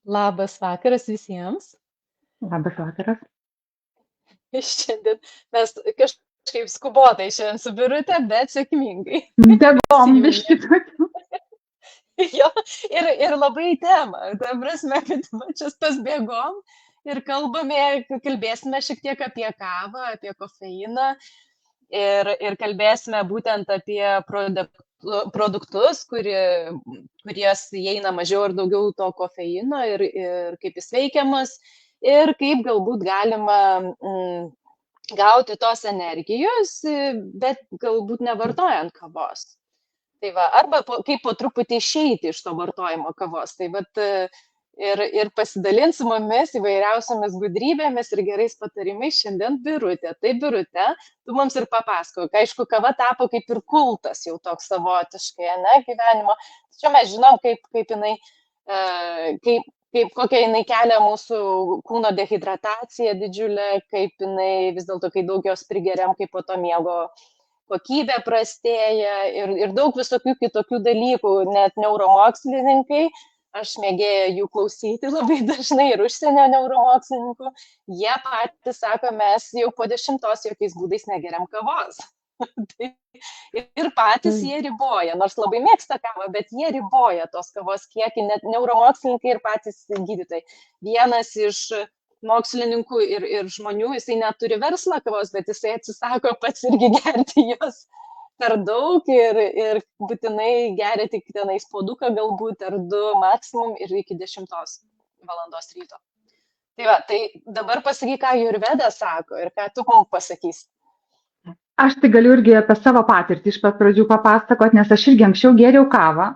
Labas vakaras visiems. Labas vakaras. Šiandien mes kažkaip skubotai šiandien su Birute, bet sėkmingai Bėgom įsijungė. biškį tokių. Jo, ir labai į temą. Ta prasme, kad va čia tas bėgom ir kalbėsime šiek tiek apie kavą, apie kofeiną ir kalbėsime būtent apie produktus, kuries įeina mažiau ir daugiau to kofeino ir kaip jis veikiamas ir kaip galbūt galima gauti tos energijos, bet galbūt nevartojant kavos. Tai va, arba kaip po truputį išeiti iš to vartojimo kavos. Tai vat, ir pasidalins su mumis įvairiausiamis gudrybėmis ir gerais patarimais šiandien Birutė. Tai Birutė, tu mums ir papasakok. Aišku, kava tapo kaip ir kultas jau toks savotiškai, ne, gyvenimo. Tačiau mes žinom, kaip jinai, kokią jinai kelia mūsų kūno dehidrataciją didžiulę, kaip jinai vis dėlto, kai daug jos prigeriam, kaip po to miego kokybė prastėja ir daug visokių kitokių dalykų, net neuromokslininkai, aš mėgėju jų klausyti labai dažnai ir užsienio neuromokslininkų, jie patys sako, mes jau po 10 jokiais būdais negeriam kavos. Ir patys jie riboja, nors labai mėgsta kavą, bet jie riboja tos kavos kiekį, net neuromokslininkai ir patys gydytojai. Vienas iš mokslininkų ir žmonių, jisai neturi verslą kavos, bet jisai atsisako pats irgi gerti jos per daug ir būtinai geria tik tenais puoduką galbūt ar 2 maksimum ir iki 10 valandos ryto. Tai va, tai dabar pasakyk, ką Jurveda sako ir ką tu mums pasakysi. Aš tai galiu irgi apie savo patirtį iš pat pradžių papasakot, nes aš irgi anksčiau gėriau kavą.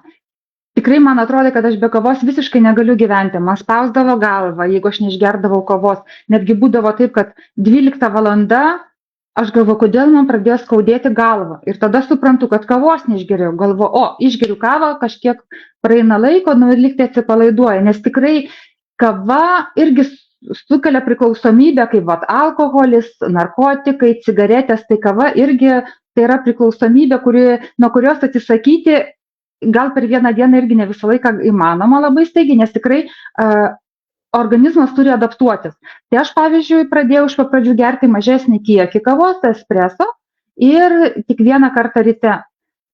Tikrai man atrodė, kad aš be kavos visiškai negaliu gyventi. Man spausdavo galvą, jeigu aš neišgerdavau kavos. Netgi būdavo taip, kad 12 valanda aš galvoju, kodėl man pradėjo skaudėti galvą. Ir tada suprantu, kad kavos neišgeriau. Galvoju, išgeriu kavą, kažkiek praeina laiko, liktai atsipalaiduoja. Nes tikrai kava irgi sukelia priklausomybę, kaip alkoholis, narkotikai, cigaretės, tai kava irgi tai yra priklausomybė, nuo kurios atsisakyti gal per vieną dieną irgi ne visą laiką įmanoma labai staigiai, nes tikrai organizmas turi adaptuotis. Tai aš, pavyzdžiui, pradėjau iš pradžių gerti mažesnį kiekį kavos, espreso ir tik vieną kartą ryte.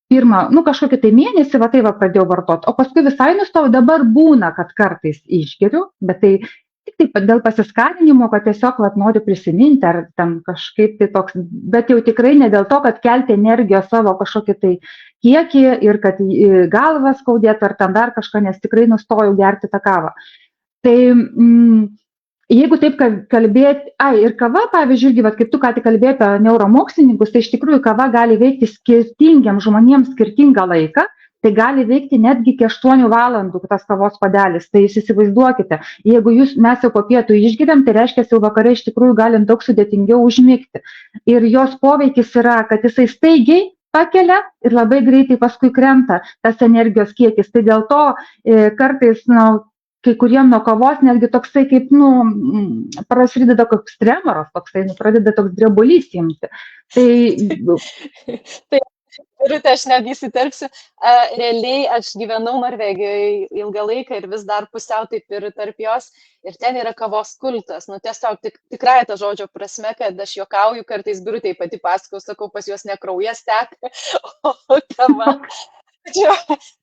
Pirmą, kažkokį tai mėnesį, pradėjau vartoti, o paskui visai nustojau, dabar būna, kad kartais išgeriu, bet tai tik tai dėl pasiskaninimo, kad tiesiog noriu prisiminti, ar ten kažkaip tai toks, bet jau tikrai ne dėl to, kad kelti energijos savo kažkokį tai kiekį ir kad galvą skaudėtų ar ten dar kažką, nes tikrai nustojau gerti tą kavą. Tai jeigu taip kalbėti, ir kava, pavyzdžiui, irgi, kaip tu ką tik kalbėjai apie neuromokslininkus, tai iš tikrųjų kava gali veikti skirtingiams žmonėms skirtingą laiką, tai gali veikti netgi iki 8 valandų tas kavos puodelis. Tai jūs įsivaizduokite, jeigu mes jau po pietų išgeriam, tai reiškia, jau vakare iš tikrųjų galim daug sudėtingiau užmigti. Ir jos poveikis yra, kad jisai staigiai pakelia ir labai greitai paskui krenta tas energijos kiekis. Tai dėl to kartais, kai kuriem nuo kavos netgi toksai kaip, prasideda koks tremoras, toksai, pradeda toks drebulys imti. Tai Birute, aš netgi įsiterpsiu, realiai aš gyvenau Norvegijoje ilgą laiką ir vis dar pusiau taip ir tarp jos, ir ten yra kavos kultas, tiesiog tikrai tą žodžio prasme, kad aš juokauju, kartais Birutei pati pasakau, sakau, pas juos ne kraujas teka, o kava.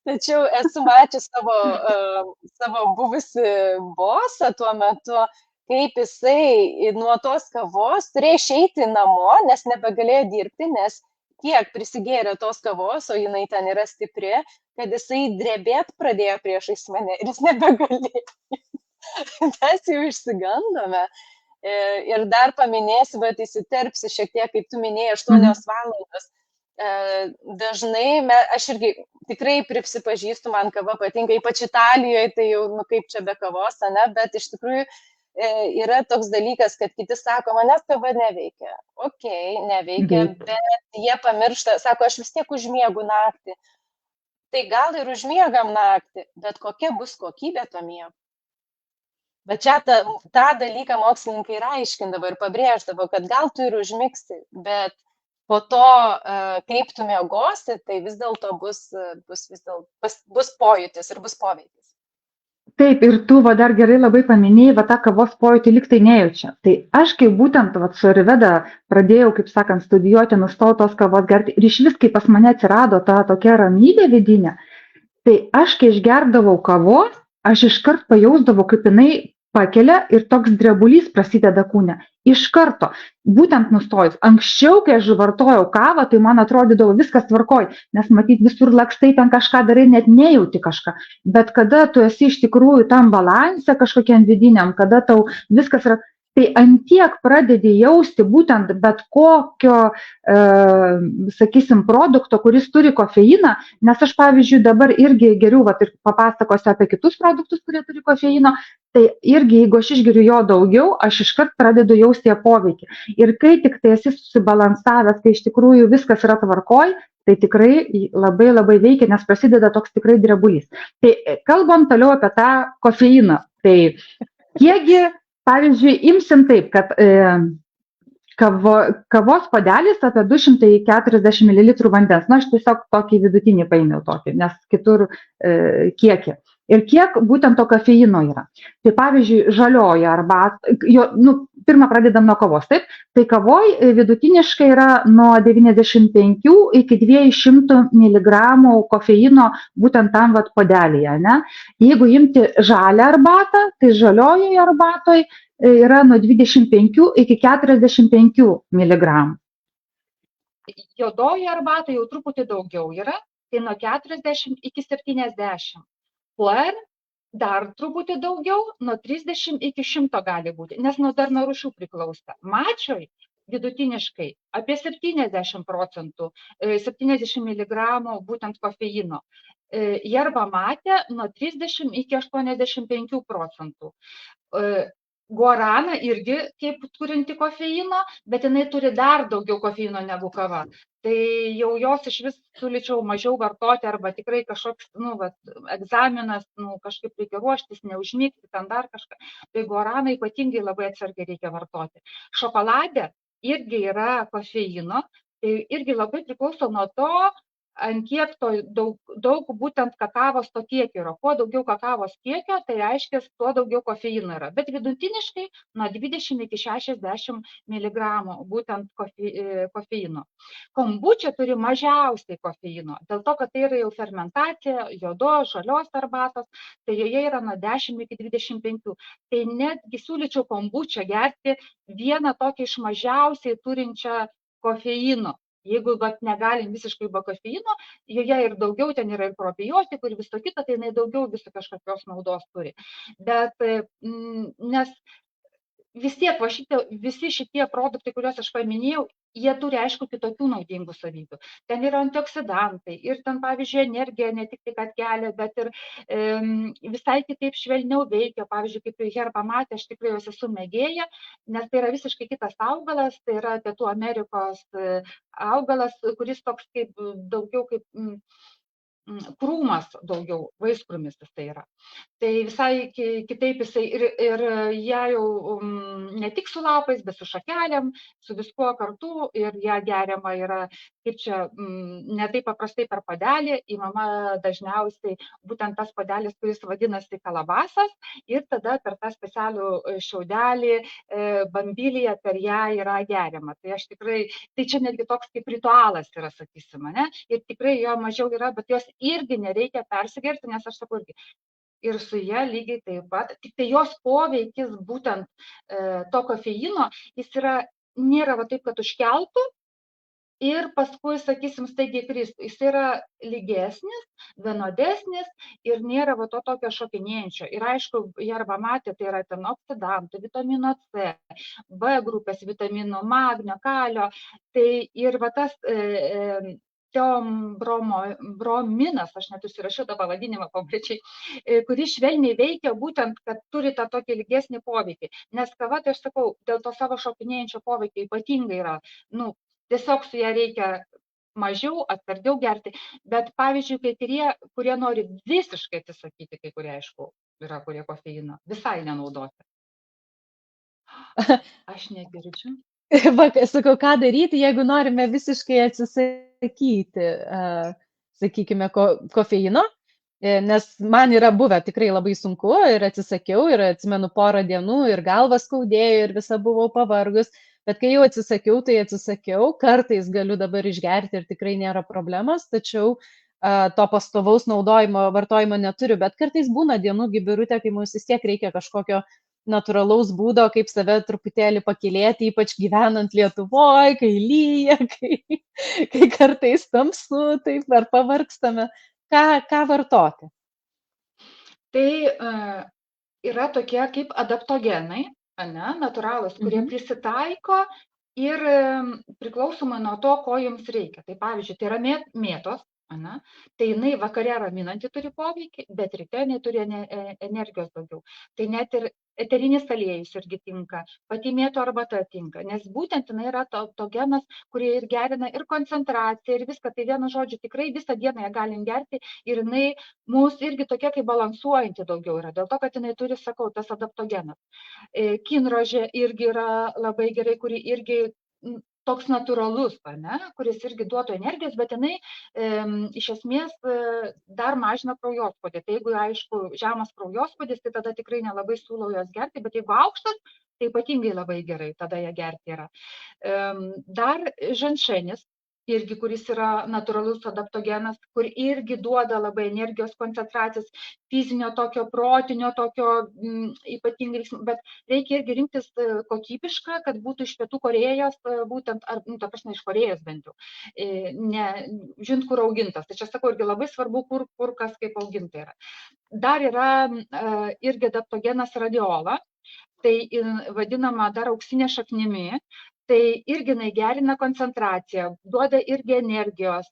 Tačiau esu mačius savo buvusi bosą tuo metu, kaip jisai nuo tos kavos turėjo išeiti namo, nes nebegalėjo dirbti, nes tiek prisigėrė tos kavos, o jinai ten yra stipri, kad jisai drebėt pradėjo priešais mane ir jis nebegalėjo. Mes jau išsigandome. Ir dar paminėsiu, bet įsiterpsiu šiek tiek, kaip tu minėjai, 8 valandos. Dažnai, aš irgi tikrai prisipažįstu, man kava patinka, ypač Italijoje, tai jau, kaip čia be kavos, ne, bet iš tikrųjų yra toks dalykas, kad kiti sako, manęs kava neveikia. Neveikia, bet jie pamiršta, sako, aš vis tiek užmiegu naktį. Tai gal ir užmiegam naktį, bet kokia bus kokybė to miego. Bet čia tą dalyką mokslininkai ir aiškindavo ir pabrėždavo, kad gal tu ir užmigsi, bet po to, kaip tu miegosi, tai vis dėlto bus pojūtis ir bus poveikis. Taip, ir tu dar gerai labai paminėjai, tą kavos pojūtį lyg tai nejaučia. Tai aš kaip būtent su Arveda pradėjau, kaip sakant, studijuoti, nustojau tos kavos gerti ir iš vis, kai pas mane atsirado ta tokia ramybė vidinė, tai aš, kai išgerdavau kavos, aš iškart pajausdavau, kaip jinai pakelia ir toks drebulys prasideda kūne. Iš karto, būtent nustojus. Anksčiau, kai aš vartojau kavą, tai man atrodydavo viskas tvarkoj, nes matyt visur lakstai ten kažką darai, net nejauti kažką. Bet kada tu esi iš tikrųjų tam balanse kažkokiam vidiniam, kada tau viskas yra, tai antiek pradedi jausti būtent bet kokio, sakysim, produkto, kuris turi kofeiną, nes aš, pavyzdžiui, dabar irgi geriau, ir papasakosiu apie kitus produktus, kurie turi kofeino, tai irgi, jeigu aš išgeriu jo daugiau, aš iškart pradedu jausti jo poveikį. Ir kai tik tai esi susibalansavęs, kai iš tikrųjų viskas yra tvarkoj, tai tikrai labai labai veikia, nes prasideda toks tikrai drebulys. Tai kalbam toliau apie tą kofeiną. Tai kiekgi, pavyzdžiui, imsim taip, kad kavos puodelis apie 240 ml vandens. Na, aš tiesiog tokį vidutinį paėmiau tokį, nes kitur kiekį. Ir kiek būtent to kofeino yra. Tai pavyzdžiui, žalioji arbata, pirmą pradedam nuo kavos, taip? Tai kavoj vidutiniškai yra nuo 95 iki 200 mg kofeino būtent tam puodelyje, ne? Jeigu imti žalią arbatą, tai žaliojoje arbatoje yra nuo 25 iki 45 mg. Juodoji arbata jau truputį daugiau yra, tai nuo 40 iki 70. Puer dar truputį daugiau, nuo 30 iki 100 gali būti, nes dar nuo rūšių priklauso. Mačioj vidutiniškai apie 70%, 70 mg būtent kofeino. Jerba mate nuo 30 iki 85%. Guarana irgi kaip turinti kofeino, bet jinai turi dar daugiau kofeino negu kava. Tai jau jos iš vis siūlyčiau mažiau vartoti arba tikrai kažkoks, egzaminas, kažkaip reikia ruoštis, neužmigti, ten dar kažką. Tai guaraną ypatingai labai atsargiai reikia vartoti. Šokolade irgi yra kofeino, tai irgi labai priklauso nuo to, ant kiek daug būtent kakavos to kiekio yra. Kuo daugiau kakavos kiekio, tai reiškia, tuo daugiau kofeino yra. Bet vidutiniškai nuo 20 iki 60 mg būtent kofeino. Kombučia turi mažiausiai kofeino, dėl to, kad tai yra jau fermentacija, juodos, žalios arbatos, tai joje yra nuo 10 iki 25. Tai netgi siūlyčiau kombučią gerti vieną tokią iš mažiausiai turinčią kofeino. Jeigu negalim visiškai be kofeino, joje ir daugiau, ten yra ir probiotikų ir viso kito, tai jinai daugiau viso kažkokios naudos turi. Bet nes vis tiek visi šitie produktai, kuriuos aš paminėjau, jie turi, aišku, kitokių naudingų savybių. Ten yra antioksidantai ir ten, pavyzdžiui, energija ne tik tai, kad kelia, bet ir visai kitaip švelniau veikia. Pavyzdžiui, kaip herba mate, aš tikrai jos esu mėgėja, nes tai yra visiškai kitas augalas, tai yra Pietų Amerikos augalas, kuris toks kaip daugiau kaip krūmas daugiau, vaiskrūmis tai yra. Tai visai kitaip jisai ir ją jau ne tik su lapais, bet su šakelėm, su viskuo kartu ir ją geriama yra, kaip čia, ne taip paprastai per puodelį, įmama dažniausiai būtent tas puodelis, kuris vadinasi kalabasas ir tada per tą specialų šiaudelį bambilyje per ją yra geriama. Tai aš tikrai, tai čia netgi toks kaip ritualas yra, sakysime, ne? Ir tikrai jo mažiau yra, bet jos irgi nereikia persigerti, nes aš sakau irgi, ir su ja lygiai taip pat, tik tai jos poveikis būtent to kofeino, jis nėra taip, kad užkeltų ir paskui, sakysim, staigiai kristų. Jis yra lygesnis, vienodesnis ir nėra to tokio šokinėjančio. Ir aišku, herba mate, tai yra ten oksidantų, vitamino C, B grupės vitaminų, magnio, kalio. Tai ir tas teombrominas, aš net užsirašiau tą pavadinimą konkrečiai, kuris švelniai veikia būtent, kad turi tą tokį ilgesnį poveikį. Nes kava, tai aš sakau, dėl to savo šokinėjančio poveikio ypatingai yra, tiesiog su ją reikia mažiau, atsargiau gerti. Bet pavyzdžiui, kai kurie nori visiškai atsisakyti, kai kurie, aišku, yra kurie kofeino, visai nenaudoti. Aš negirdžiu. Sakau, ką daryti, jeigu norime visiškai atsisakyti, sakykime, kofeino. Nes man yra buvę tikrai labai sunku ir atsisakiau ir atsimenu porą dienų ir galvą skaudėjo ir visa buvau pavargus, bet kai jau atsisakiau, tai atsisakiau, kartais galiu dabar išgerti ir tikrai nėra problemos, tačiau to pastovaus naudojimo, vartojimo neturiu, bet kartais būna dienų, Birute, kai mums vis tiek reikia kažkokio natūralaus būdo, kaip save truputėlį pakilėti, ypač gyvenant Lietuvoje, kai lyja, kai kartais tamsu, taip ar pavargstame. Ką vartoti? Tai yra tokie kaip adaptogenai, natūralūs, kurie prisitaiko ir priklausomai nuo to, ko jums reikia. Tai pavyzdžiui, tai yra mėtos, tai jinai vakare raminantį turi poveikį, bet ryte jinai turi energijos daugiau. Tai net ir eterinis aliejus irgi tinka, pati mėtų arbata tinka, nes būtent jinai yra adaptogenas, kurie ir gerina ir koncentraciją, ir viską. Tai vienu žodžiu, tikrai visą dieną ją galim gerti ir jinai mūsų irgi tokia kaip balansuojanti daugiau yra, dėl to, kad jinai turi, sakau, tas adaptogenas. Kinrožė irgi yra labai gerai, kuri irgi toks natūralus, kuris irgi duotų energijos, bet jinai iš esmės dar mažina kraujospūdį. Tai jeigu, aišku, žemas kraujospūdis, tai tada tikrai nelabai siūlau jos gerti, bet jeigu aukštas, tai ypatingai labai gerai tada ją gerti yra. Dar ženšenis, irgi, kuris yra natūralus adaptogenas, kur irgi duoda labai energijos koncentracijos, fizinio tokio, protinio tokio ypatingai, bet reikia irgi rinktis kokybišką, kad būtų iš Pietų Korėjos, būtent, ar, ta prasme, iš Korėjos bent jau, ne, žinot, kur augintas. Tai čia sakau, irgi labai svarbu, kur kas kaip auginta yra. Dar yra irgi adaptogenas radiola, tai vadinama dar auksinė šaknimi. Tai irgi gerina koncentraciją, duoda irgi energijos,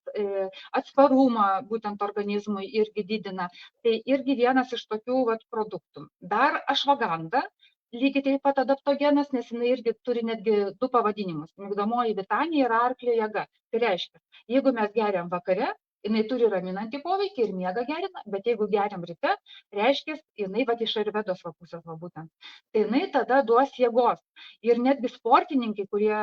atsparumą būtent organizmui irgi didina. Tai irgi vienas iš tokių produktų. Dar ašvaganda, lygiai taip pat adaptogenas, nes jinai irgi turi netgi 2 pavadinimus. Migdomoji vitanija ir arklio jėga. Tai reiškia, jeigu mes geriam vakare, jinai turi raminantį poveikį ir miegą gerina, bet jeigu geriam ryte, reiškia, jinai iš ajurvedos pusės būtent. Tai jinai tada duos jėgos. Ir netgi sportininkai, kurie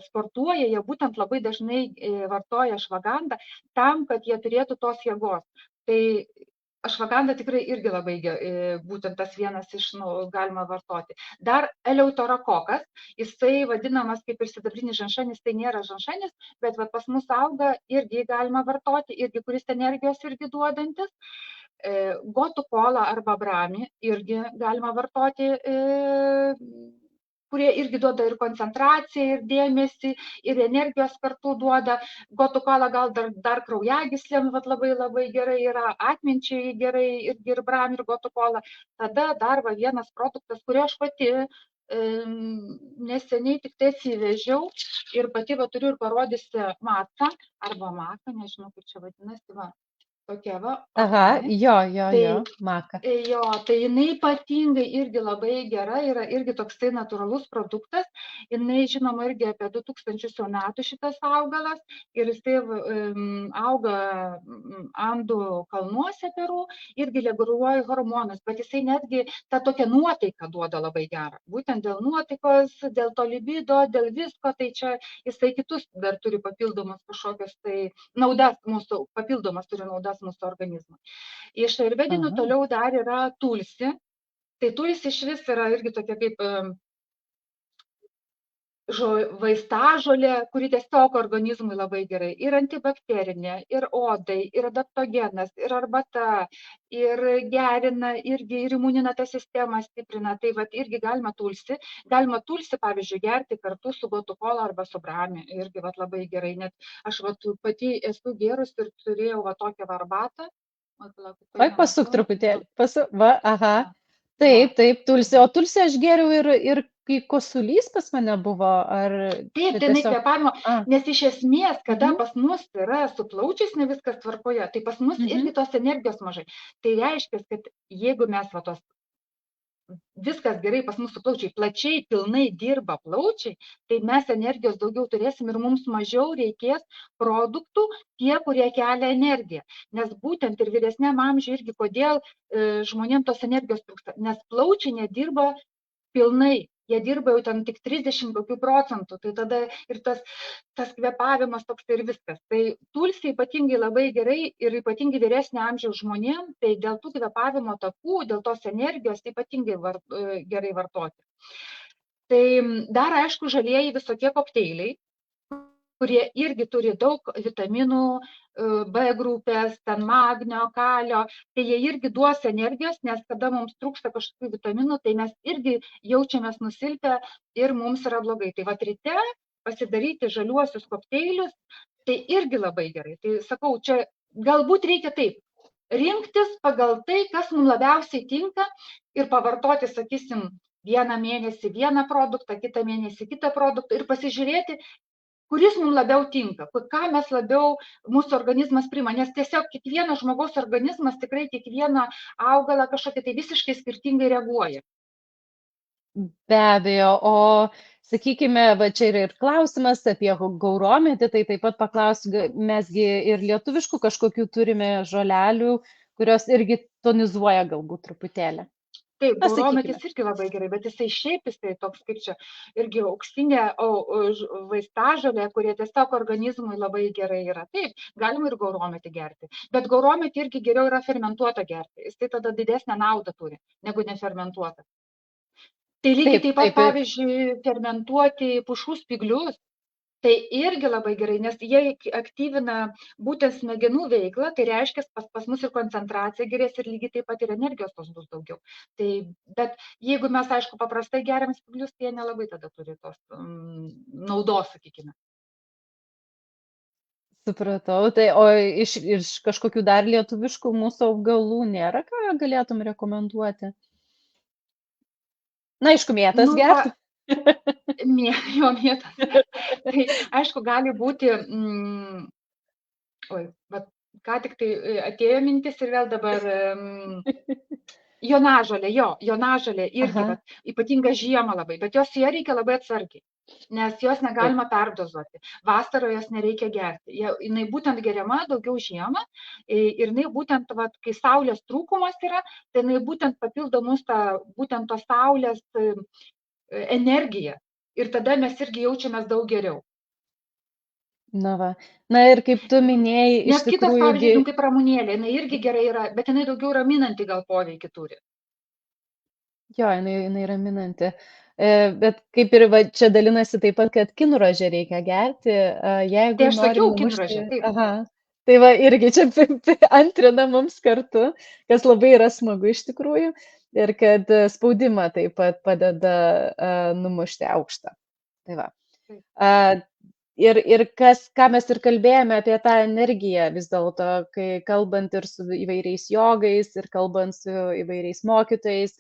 sportuoja, jie būtent labai dažnai vartoja ašvagandą tam, kad jie turėtų tos jėgos. Tai ašvaganda tikrai irgi labai būtent tas vienas iš galima vartoti. Dar eleuterokokas, jisai vadinamas kaip ir sidabrinis ženšenis, tai nėra ženšenis, bet pas mus auga, irgi galima vartoti, irgi kuris energijos irgi duodantis. Gotų kola arba brami irgi galima vartoti, kurie irgi duoda ir koncentraciją, ir dėmesį, ir energijos kartu duoda. Gotų kola gal dar kraujagyslėm labai labai gerai yra, atminčiai gerai, ir brami, ir gotų kola. Tada dar vienas produktas, kurio aš pati neseniai tik tai atsivežiau ir pati turiu ir parodysiu matą, arba maką, nežinau, kaip čia vadinasi, tokia Aha, jo, maka. Jo, tai jinai ypatingai irgi labai gera, yra irgi toksai natūralus produktas. Jinai, žinoma, irgi apie 2000 metų šitas augalas ir jisai auga Andų kalnuose Peru, irgi reguliuoja hormonus, bet jisai netgi tą tokią nuotaiką duoda labai gerą. Būtent dėl nuotaikos, dėl to libido, dėl visko, tai čia jisai kitus dar turi papildomas kažkokios tai naudas mūsų, papildomas turi naudas mūsų organizmui. Iš ajurvedinių toliau dar yra tulsi. Tai tulsi iš vis yra irgi tokia kaip vaistažolė, kuri tiesiog organizmui labai gerai. Ir antibakterinė, ir odai, ir adaptogenas, ir arbata, ir gerina, irgi ir imuninę tą sistemą stiprina. Tai irgi galima tulsi, pavyzdžiui, gerti kartu su gotų kola arba su brami. Irgi labai gerai. Net aš pati esu gerus ir turėjau tokią arbatą. Oi, pasuk truputėlį. Aha. Taip, tulsi. O tulsi aš geriau ir kai kosulys pas mane buvo, ar... Taip, tai kvėpavimo, nes iš esmės, kada pas mus yra su plaučiais ne viskas tvarkoje, tai pas mus irgi tos energijos mažai. Tai reiškia, kad jeigu mes viskas gerai pas mūsų plaučiai, plačiai, pilnai dirba plaučiai, tai mes energijos daugiau turėsim ir mums mažiau reikės produktų, tie, kurie kelia energiją. Nes būtent ir vyresniam amžiui irgi, kodėl žmonėms tos energijos trūksta, nes plaučiai nedirba pilnai. jie dirba jau ten tik 30 kokių procentų, tai tada ir tas kvėpavimas toks ir viskas. Tai tulsi ypatingai labai gerai ir ypatingai vyresnio amžiaus žmonėm, tai dėl tų kvėpavimo takų, dėl tos energijos ypatingai gerai vartoti. Tai dar aišku žalieji visokie kokteiliai, kurie irgi turi daug vitaminų, B grupės, ten magnio, kalio, tai jie irgi duos energijos, nes kada mums trūksta kažkokių vitaminų, tai mes irgi jaučiamės nusilpę ir mums yra blogai. Tai vat ryte pasidaryti žaliuosius kokteilius, tai irgi labai gerai. Tai sakau, čia galbūt reikia taip, rinktis pagal tai, kas mums labiausiai tinka ir pavartoti, sakysim, vieną mėnesį vieną produktą, kitą mėnesį kitą produktą ir pasižiūrėti, kuris mums labiau tinka, ką mes labiau mūsų organizmas priima, nes tiesiog kiekvieno žmogaus organizmas tikrai kiekvieną augalą kažkokį tai visiškai skirtingai reaguoja. Be abejo, o sakykime, va čia ir klausimas apie gaurometį, tai taip pat paklausiu, mesgi ir lietuviškų kažkokių turime žolelių, kurios irgi tonizuoja galbūt truputėlį. Taip, gaurometis irgi labai gerai, bet jisai toks kaip čia irgi auksinė vaistažolė, kurie tiesiog organizmui labai gerai yra. Taip, galima ir gaurometį gerti, bet gaurometį irgi geriau yra fermentuota gerti, jisai tada didesnę naudą turi, negu nefermentuota. Tai lygiai taip pat, pavyzdžiui, fermentuoti pušų spyglius, tai irgi labai gerai, nes jie aktyvina būtent smegenų veiklą, tai reiškia pas mus ir koncentracija gerės ir lygiai taip pat ir energijos tos bus daugiau. Tai, bet jeigu mes, aišku, paprastai geriam spyglius, tai jie nelabai tada turi tos naudos, sakykime. Supratau, tai o iš kažkokių dar lietuviškų mūsų augalų nėra, ką galėtum rekomenduoti? Na, aišku, mėtas gerti. Jo mėtas. Tai, aišku, gali būti, ką tik tai atėjo mintis ir vėl dabar jonažolė irgi, ypatinga žiemą labai, bet jos su ją reikia labai atsargiai, nes jos negalima perdozuoti. Vasarą jos nereikia gerti. Jinai būtent geriama daugiau žiemą ir jinai būtent, kai saulės trūkumas yra, tai jinai būtent papildo mus būtent tos saulės energiją. Ir tada mes irgi jaučiamės daug geriau. Na ir kaip tu minėjai, nes kitas, pavyzdžiui, kaip ramunėlė, jinai irgi gerai yra, bet jinai daugiau raminanti gal poveikį turi. Jo, jinai raminanti. Bet kaip ir čia dalinasi taip pat, kad kinrožę reikia gerti. Jeigu tai aš sakiau kinrožę, taip. Aha. Tai irgi čia antrina mums kartu, kas labai yra smagu iš tikrųjų. Ir kad spaudimą taip pat padeda numušti aukštą. Tai va. Ir ką mes ir kalbėjome apie tą energiją vis dėlto, kai kalbant ir su įvairiais jogais, ir kalbant su įvairiais mokytojais,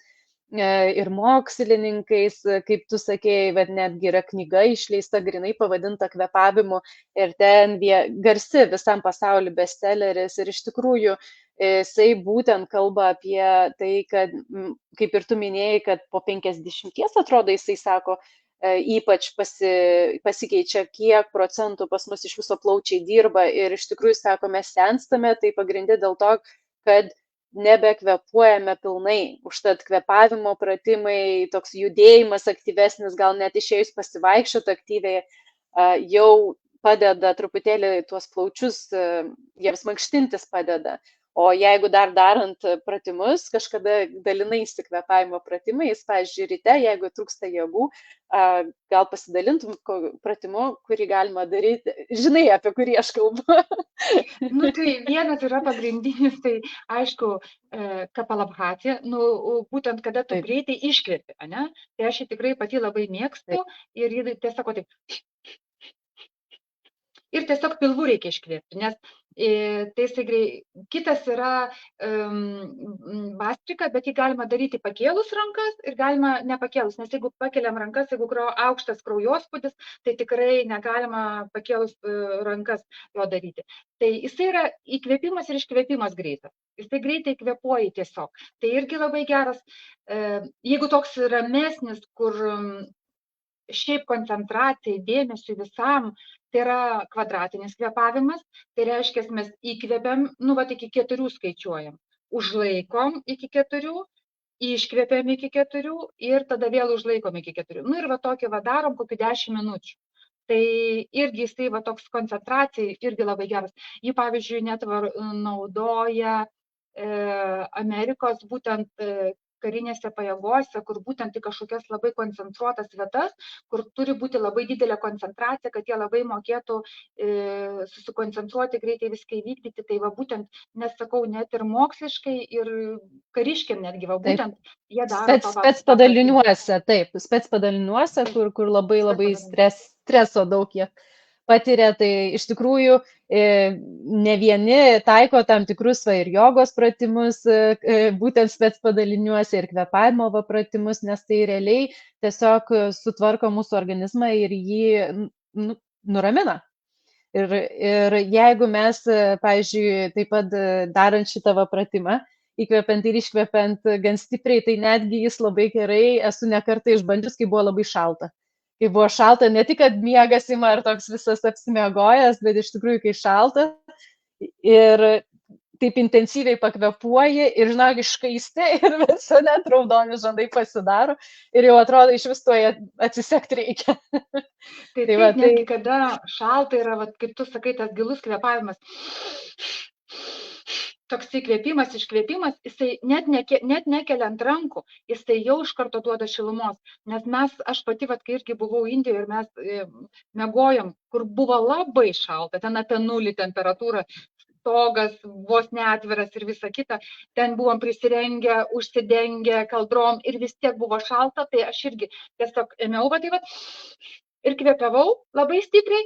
ir mokslininkais, kaip tu sakėjai, bet netgi yra knyga išleista grinai pavadinta Kvėpavimu ir ten garsi visam pasauliu bestselleris ir iš tikrųjų jisai būtent kalba apie tai, kad, kaip ir tu minėjai, kad po 50 atrodo, jisai sako, ypač pasikeičia, kiek procentų pas mus iš viso plaučiai dirba ir iš tikrųjų, sako, mes senstame, tai pagrindė dėl to, kad nebekvėpuojame pilnai. Užtat kvėpavimo pratimai, toks judėjimas aktyvesnis, gal net išėjus pasivaikščioti aktyviai, jau padeda truputėlį tuos plaučius, jiems mankštintis padeda. O jeigu dar darant pratimus, kažkada dalinaisi kvėpavimo pratimais, pavyzdžiui, ryte, jeigu trūksta jėgų, gal pasidalintum pratimu, kurį galima daryti, žinai, apie kurį aš kalbu. Tai vienas yra pagrindinis, tai aišku, kapalabhatė, būtent kada tu greitai iškvėpi, ne? Tai aš jį tikrai pati labai mėgstu ir jį tiesiog taip. Ir tiesiog pilvų reikia iškvėpti, nes kitas yra bastrika, bet jį galima daryti pakėlus rankas ir galima nepakėlus, nes jeigu pakeliam rankas, jeigu aukštas kraujospūdis, tai tikrai negalima pakėlus rankas jo daryti. Tai jisai yra įkvėpimas ir iškvėpimas greitas, jisai greitai kvėpuoja tiesiog. Tai irgi labai geras, jeigu toks ramesnis, kur šiaip koncentracijai, dėmesiui visam, tai yra kvadratinis kvėpavimas, tai reiškia, mes įkvėpiam, iki 4 skaičiuojam, užlaikom iki 4 iškvepiam iki 4 ir tada vėl užlaikom iki 4. Nu ir va tokį va darom kokių 10 minučių. Tai irgi jisai va toks koncentracijai irgi labai geras. Jį pavyzdžiui net naudoja Amerikos būtent karinėse pajėgose, kur būtent į kažkokias labai koncentruotas vietas, kur turi būti labai didelė koncentracija, kad jie labai mokėtų susikoncentruoti, greitai viską įvykdyti. Tai va būtent, nesakau, net ir moksliškai, ir kariškiam netgi, va būtent jie daro spec padaliniuose, taip, spec padaliniuose, kur labai streso daug jie patiria, tai iš tikrųjų ne vieni taiko tam tikrus va, ir jogos pratimus, būtent spec padaliniuose ir kvėpavimo pratimus, nes tai realiai tiesiog sutvarko mūsų organizmą ir jį nuramina. Ir jeigu mes, pavyzdžiui, taip pat darant šitą pratimą, įkvepiant ir iškvepiant gan stipriai, tai netgi jis labai gerai, esu ne kartą išbandžius, kai buvo labai šalta. Kai buvo šalta, ne tik, kad miegas ima ir toks visas apsimiegojęs, bet iš tikrųjų, kai šalta ir taip intensyviai pakvepuoji ir, žinok, iškaisti ir visą net raudoni žandai pasidaro ir jau atrodo iš vis to atsisekti reikia. Tai va, netgi kada šalta yra, va, kaip tu sakai, tas gilus kvėpavimas, toks įkvėpimas, iškvėpimas, jisai net nekeliant rankų, jisai jau iš karto duoda šilumos. Nes aš pati, vat, kai irgi buvau Indijoje ir mes miegojom, kur buvo labai šalta, ten apie 0 temperatūra, stogas vos neatviras ir visa kita, ten buvom prisirengę, užsidengę kaldrom ir vis tiek buvo šalta, tai aš irgi tiesiog ėmiau, va, tai va, ir kvėpiavau labai stipriai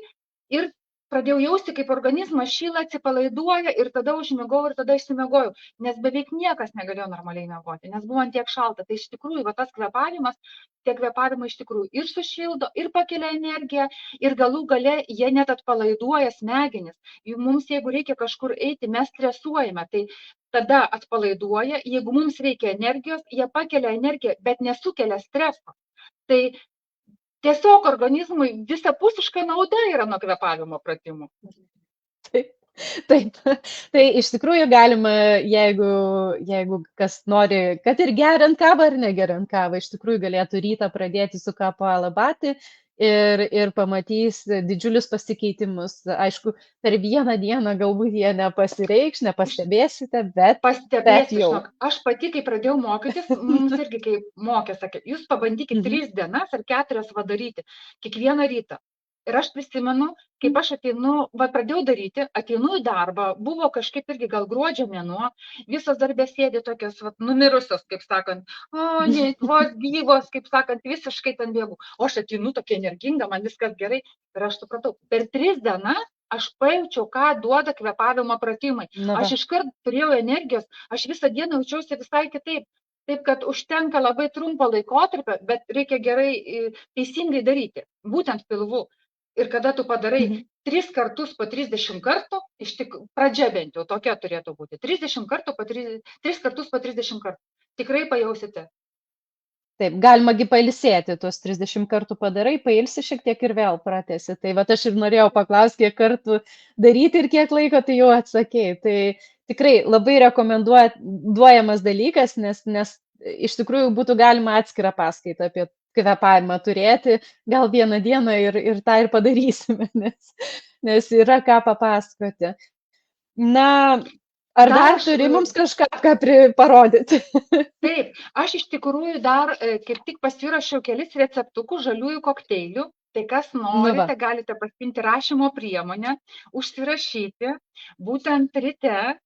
ir pradėjau jausti, kaip organizmas šyla, atsipalaiduoja ir tada užmigau ir tada išsimiegojau, nes beveik niekas negalėjo normaliai miegoti, nes buvo tiek šalta. Tai iš tikrųjų, va, tas kvėpavimas, tie kvėpavimai iš tikrųjų ir sušildo, ir pakelia energiją, ir galų gale jie net atpalaiduoja smegenis. Mums, jeigu reikia kažkur eiti, mes stresuojame, tai tada atpalaiduoja, jeigu mums reikia energijos, jie pakelia energiją, bet nesukelia streso. Tai tiesiog organizmui visapusiška nauda yra nuo kvėpavimo pratimų. Taip. Tai iš tikrųjų galima, jeigu kas nori, kad ir geriant kavą ar negeriant kavą, iš tikrųjų galėtų rytą pradėti su kapalabhati ir pamatys didžiulius pasikeitimus. Aišku, per vieną dieną galbūt jie nepasireikš, nepastebėsite, bet jau. Aš pati, kai pradėjau mokytis, mums irgi kai mokė, sakė, jūs pabandykit 3 dienas ar 4 daryti, kiekvieną rytą. Ir aš prisimenu, kaip aš pradėjau daryti, ateinu į darbą, buvo kažkaip irgi gal gruodžio mėnuo, visos darbė sėdi tokios numirusios, kaip sakant, vos gyvos, kaip sakant, visiškai ten bėgu. O aš ateinu tokia energinga, man viskas gerai. Ir aš supratau, per 3 dienas aš pajaučiau, ką duoda kvėpavimo pratimai. Aš iškart turėjau energijos, aš visą dieną jaučiausi visai kitaip. Taip, kad užtenka labai trumpo laikotarpio, bet reikia gerai, teisingai daryti, būtent pilvu. Ir kada tu padarai 3 kartus po 30 kartų, pradžia bent jau tokia turėtų būti, 3 kartus po 30 kartų, tikrai pajausite. Taip, galima pailsėti, tuos 30 kartų padarai, pailsi šiek tiek ir vėl pratesi. Tai va, aš ir norėjau paklausti, kiek kartų daryti ir kiek laiko, tai jau atsakėjai. Tai tikrai labai rekomenduojamas dalykas, nes iš tikrųjų būtų galima atskirą paskaitą apie kvėpavimą turėti, gal vieną dieną ir tą ir padarysime, nes yra ką papasakoti. Na, ar dar turi mums kažką parodyti? Taip, aš iš tikrųjų dar kaip tik pasirašiau kelis receptukus žaliųjų kokteilių. Tai kas norite, galite pasiimti rašymo priemonę, užsirašyti, būtent ryte,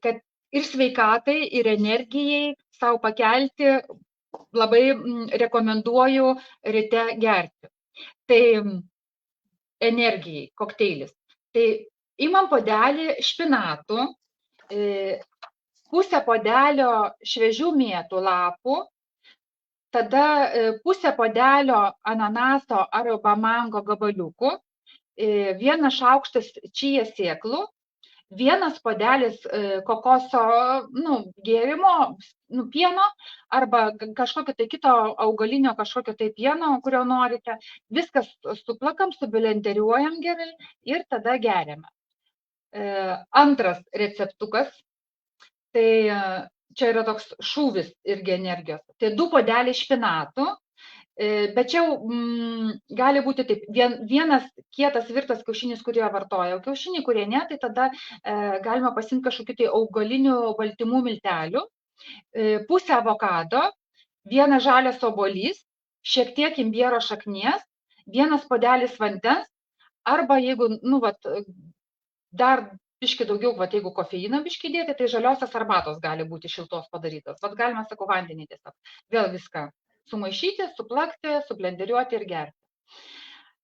kad ir sveikatai, ir energijai savo pakelti, labai rekomenduoju ryte gerti. Tai energijai kokteilis. Tai imam puodelį špinatų, pusę puodelio šviežių mėtų lapų, tada pusę puodelio ananaso arba mango gabaliukų, 1 šaukštas čija sėklų, 1 puodelis kokoso gėrimo, pieno arba kažkokio tai kito augalinio kažkokio tai pieno, kurio norite. Viskas suplakam, sublenderiuojam gerai ir tada geriame. Antras receptukas, tai čia yra toks šūvis irgi energijos. Tai 2 puodeliai špinatų, bet čia gali būti taip, vienas kietas virtas kiaušinis, kurie vartoja kiaušinį, kurie ne, tai tada galima pasimti kažkokių tai augalinių baltymų miltelių, pusę avokado, vienas žalias obuolys, šiek tiek imbiero šaknies, vienas puodelis vandens, arba jeigu, dar biški daugiau, jeigu kofeino biški dėti, tai žaliosios arbatos gali būti šiltos padarytos. Galima, sakau, vandenį tiesiog. Vėl viską sumaišyti, suplakti, sublenderiuoti ir gerti.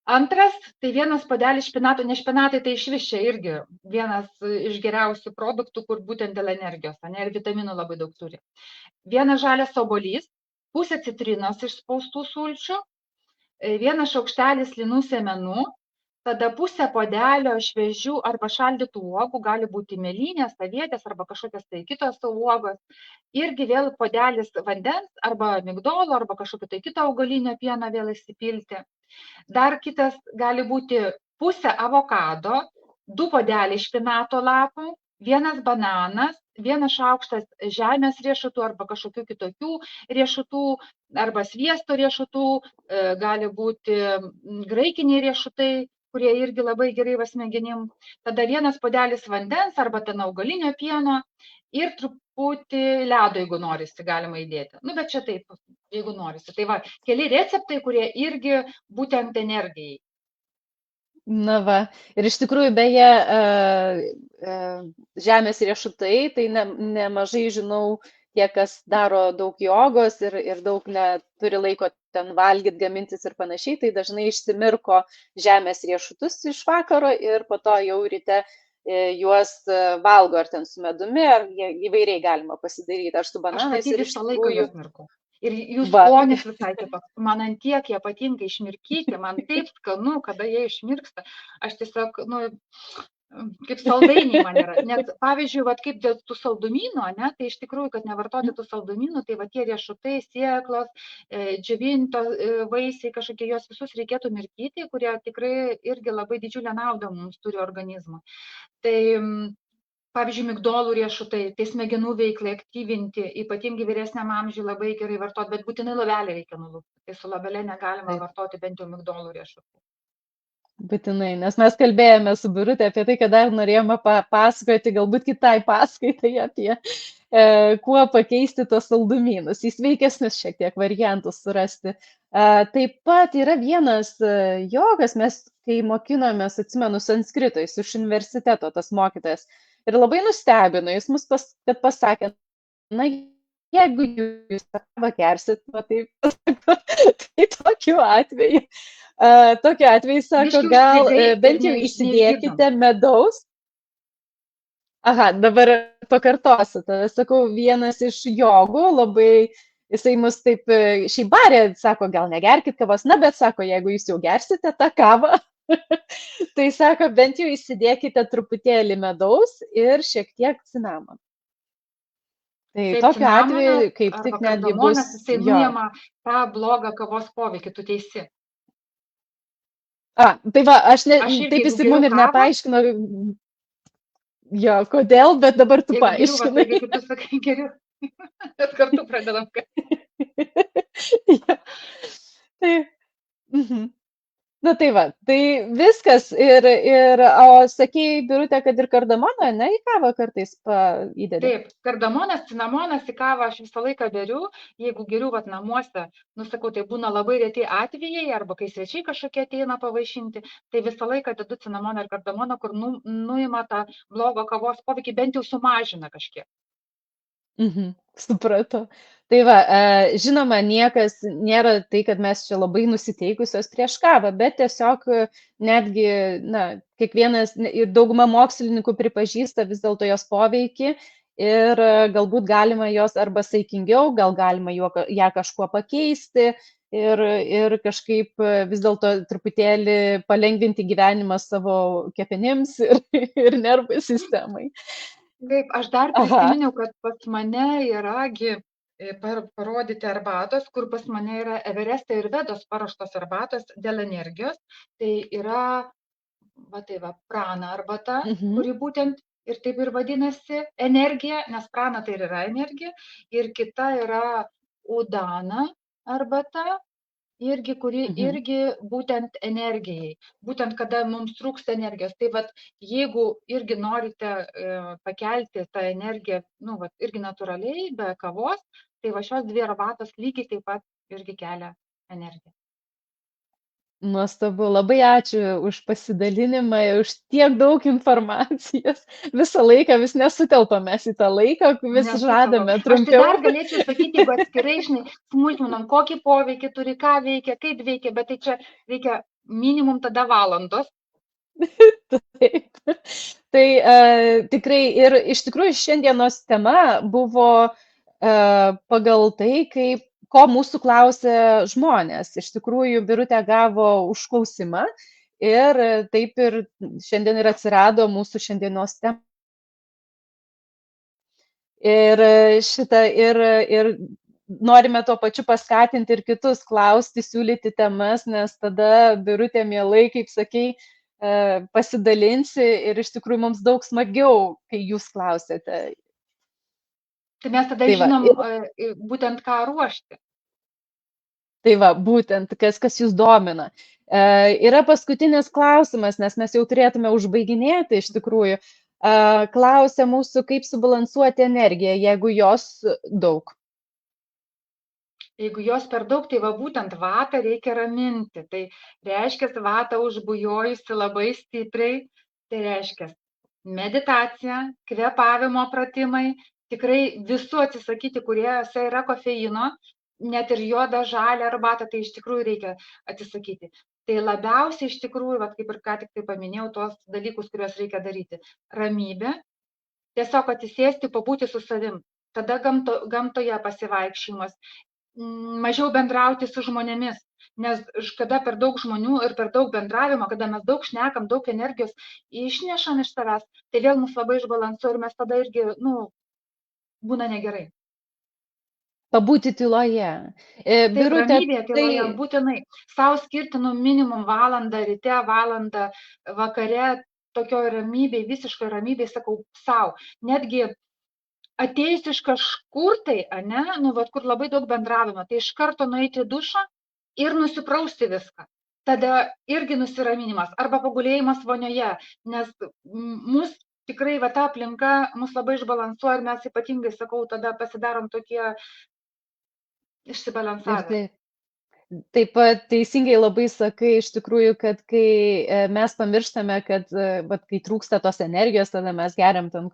Antras, tai vienas puodelis špinatų, ne špinatai, tai išvis čia irgi vienas iš geriausių produktų, kur būtent dėl energijos, ir vitaminų labai daug turi. Vienas žalias obuolys, pusė citrinos išspaustų sulčių, vienas šaukštelis linų sėmenų, tada pusę puodelio šviežių arba šaldytų uogų, gali būti mėlynės, avietės arba kažkokios tai kitos uogos, irgi vėl puodelis vandens arba migdolo arba kažkokio tai kito augalinio pieno vėl įsipilti. Dar kitas gali būti pusę avokado, 2 puodeliai špinato lapų, vienas bananas, vienas šaukštas žemės riešutų arba kažkokių kitokių riešutų arba sviesto riešutų, gali būti graikiniai riešutai, kurie irgi labai gerai va smegenim. Tada vienas puodelis vandens arba ten augalinio pieno ir truputį ledo, jeigu norisi, galima įdėti. Bet čia taip, jeigu norisi. Tai va, keli receptai, kurie irgi būtent energijai. Na va, ir iš tikrųjų, beje, žemės riešutai, tai nemažai žinau, tie, kas daro daug jogos ir daug neturi laiko ten valgyti, gamintis ir panašiai, tai dažnai išsimirko žemės riešutus iš vakaro ir po to jau ryte juos valgo, ar ten su medumi, ar įvairiai galima pasidaryti, ar su bananais. Aš iš to laiko juos mirkau. Ir jų skonis visai kitoks. Man ant tiek jie patinka išmirkyti, man taip skanu, kada jie išmirksta. Aš tiesiog, kaip saldainiai man yra. Nes, pavyzdžiui, kaip dėl tų saldumynų, tai iš tikrųjų, kad nevartoti tų saldumynų, tai tie riešutai, sėklos, džiovinto vaisiai, kažkokie juos visus reikėtų mirkyti, kurie tikrai irgi labai didžiulę naudą mums turi organizmui. Tai pavyzdžiui, migdolų riešutai, tai smegenų veiklai aktyvinti, ypatingai vyresniam amžiui labai gerai vartoti, bet būtinai lovelę reikia nulupti. Tai su lovele negalima vartoti bent jau migdolų riešutų. Būtinai, nes mes kalbėjome su Birute apie tai, kad dar norėjome papasakoti galbūt kitai paskaitai apie kuo pakeisti tos saldumynus, į sveikesnius šiek tiek variantus surasti. Taip pat yra vienas jogas, mes kai mokinomės, atsimenu, sanskritai, iš universiteto tas mokytojas. Ir labai nustebino, jis mus pasakė, jeigu jūs kavą kersit, tai tokiu atveju, sako, gal bent jau įsidėkite medaus. Aha, dabar pakartosiu, tada sakau, vienas iš jogų labai, jisai mus taip šiaip barė, sako, gal negerkit kavos, bet sako, jeigu jūs jau gersite tą kavą, tai sako, bent jau įsidėkite truputėlį medaus ir šiek tiek cinamono. Tai tokiu atveju, kaip tik netgi bus... Jisai nuima tą blogą kavos poveikį, tu teisi. Tai va, aš taip jis ir mum ir nepaaiškino, jo, kodėl, bet dabar tu paaiškinai. Jeigu tu sakai geriau, bet kartu pradedam. Na tai va, tai viskas o sakei, Birute, kad ir kardamoną, į kavą kartais įdedi. Taip, kardamonas, cinamonas į kavą aš visą laiką beriu, jeigu geriu namuose, sakau, tai būna labai reti atvejai, arba kai svečiai kažkokie ateina pavaišinti, tai visą laiką dedu cinamoną ir kardamoną, kur nuima tą blogo kavos poveikį, bent jau sumažina kažkiek. Supratau. Tai va, žinoma, niekas nėra tai, kad mes čia labai nusiteikusios prieš kavą, bet tiesiog netgi, kiekvienas ir dauguma mokslininkų pripažįsta vis dėlto jos poveikį ir galbūt galima jos arba saikingiau, gal galima ją kažkuo pakeisti ir kažkaip vis dėlto truputėlį palengvinti gyvenimą savo kepenims ir nervų sistemai. Taip, aš dar prisiminiau, kad pas mane yra parodyti arbatos, kur pas mane yra Evereste ir Vedos paruoštos arbatos dėl energijos. Tai yra prana arbata, kuri būtent ir taip ir vadinasi energija, nes prana tai ir yra energija, ir kita yra udana arbata, kuri Mhm. irgi būtent energijai, būtent kada mums trūksta energijos. Tai vat, jeigu irgi norite pakelti tą energiją, nu, vat, irgi natūraliai, be kavos, tai va šios dvi arbatos lygiai taip pat irgi kelia energiją. Nuostabu, labai ačiū už pasidalinimą, už tiek daug informacijos. Visą laiką vis nesutelpame mes į tą laiką, vis Nesukalbam. žadame Aš tai dar trumpiau. galėčiau sakyti, jeigu atskirai, žinai, smulkmenom, kokį poveikį turi, ką veikia, kaip veikia, bet tai čia reikia minimum tada valandos. Taip. Tai tikrai ir iš tikrųjų šiandienos tema buvo pagal tai, kaip ko mūsų klausė žmonės. Iš tikrųjų, Birutė gavo užklausimą ir taip ir šiandien ir atsirado mūsų šiandienos tema. Ir ir norime tuo pačiu paskatinti ir kitus klausti, siūlyti temas, nes tada Birutė mielai, kaip sakei, pasidalinsi ir iš tikrųjų mums daug smagiau, kai jūs klausėte. Tai mes tada Tai va, žinom būtent ką ruošti. Tai va, būtent, kas jūs domina. Yra paskutinis klausimas, nes mes jau turėtume užbaiginėti iš tikrųjų. Klausia mūsų, kaip subalansuoti energiją, jeigu jos daug. Jeigu jos per daug, tai va būtent vatą reikia raminti. Tai reiškia, vatą užbujojusi labai stipriai, tai reiškia meditacija, kvėpavimo pratimai, tikrai visų atsisakyti, kuriuose yra kofeino, net ir juodą, žalią arbatą, tai iš tikrųjų reikia atsisakyti. Tai labiausiai iš tikrųjų, va, kaip ir ką tik tai paminėjau, tos dalykus, kuriuos reikia daryti. Ramybė, tiesiog atsisėsti, pabūti su savim. Tada gamtoje pasivaikščiojimas, mažiau bendrauti su žmonėmis, nes kada per daug žmonių ir per daug bendravimo, kada mes daug šnekam, daug energijos išnešam iš savęs, tai vėl mus labai išbalansuoja ir mes tada irgi, būna negerai. Pabūti tyloje. Taip, Birutė, ramybėje, tyloje, būtinai. Sau skirti minimum valandą ryte, valandą vakare, tokio ramybėje, visiškai ramybėje, sakau, sau. Netgi atėjus iš kažkur tai, kur labai daug bendravimo, tai iš karto nueiti į dušą ir nusiprausti viską. Tada irgi nusiraminimas arba pagulėjimas vonioje, nes mus tikrai ta aplinka mus labai išbalansuoja ir mes ypatingai, sakau, tada pasidarom tokie išsibalansavę. Taip pat teisingai labai sakai, iš tikrųjų, kad kai mes pamirštame, kad kai trūksta tos energijos, tada mes geriam ten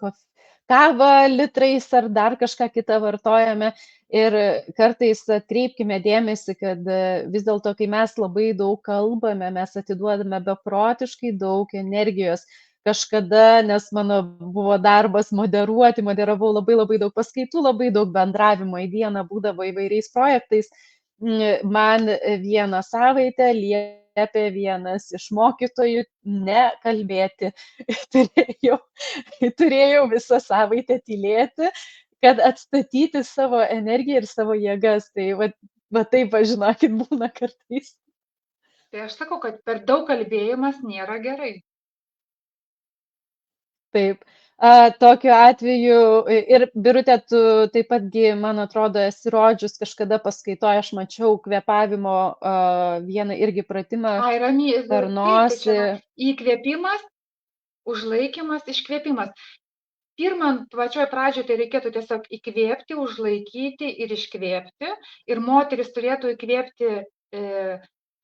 kavą litrais ar dar kažką kitą vartojame. Ir kartais atkreipkime dėmesį, kad vis dėlto, kai mes labai daug kalbame, mes atiduodame beprotiškai daug energijos. Kažkada, nes mano buvo darbas moderavau labai daug paskaitų, labai daug bendravimo į dieną būdavo įvairiais projektais. Man vieną savaitę liepė vienas iš mokytojų nekalbėti. Turėjau visą savaitę tylėti, kad atstatyti savo energiją ir savo jėgas. Tai va taip, žinokit, būna kartais. Tai aš sakau, kad per daug kalbėjimas nėra gerai. Taip. Tokiu atveju ir Birutė, tu taip patgi, man atrodo, esi rodžius kažkada paskaitoje, aš mačiau kvėpavimo vieną irgi pratimą per nosį. Įkvėpimas, užlaikymas, iškvėpimas. Pirmą, pačioj pradžioje tai reikėtų tiesiog įkvėpti, užlaikyti ir iškvėpti. Ir moteris turėtų įkvėpti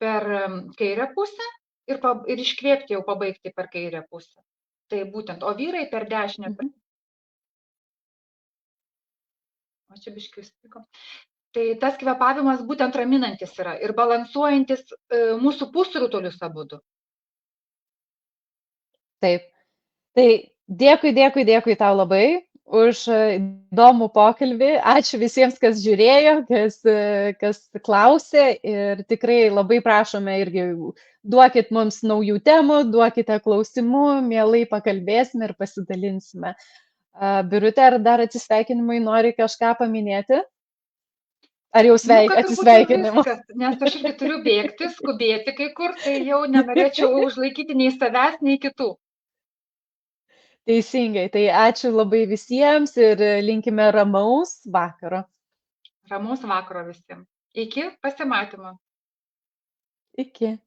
per kairę pusę ir iškvėpti jau pabaigti per kairę pusę. Tai būtent, o vyrai per dešinę. O čia biškius tiko. Tai tas kvėpavimas būtent raminantis yra ir balansuojantis mūsų pusrutulius abudu. Taip. Tai dėkui tau labai už įdomų pokalbį. Ačiū visiems, kas žiūrėjo, kas klausė ir tikrai labai prašome irgi duokit mums naujų temų, duokite klausimų, mielai pakalbėsime ir pasidalinsime. Birutė, ar dar atsisveikinimai nori kažką paminėti? Ar jau atsisveikinimo? Nes aš irgi turiu bėgti, skubėti kai kur, tai jau nenorėčiau užlaikyti nei savęs, nei kitų. Teisingai. Tai ačiū labai visiems ir linkime ramaus vakaro. Ramaus vakaro visiems. Iki pasimatymo. Iki.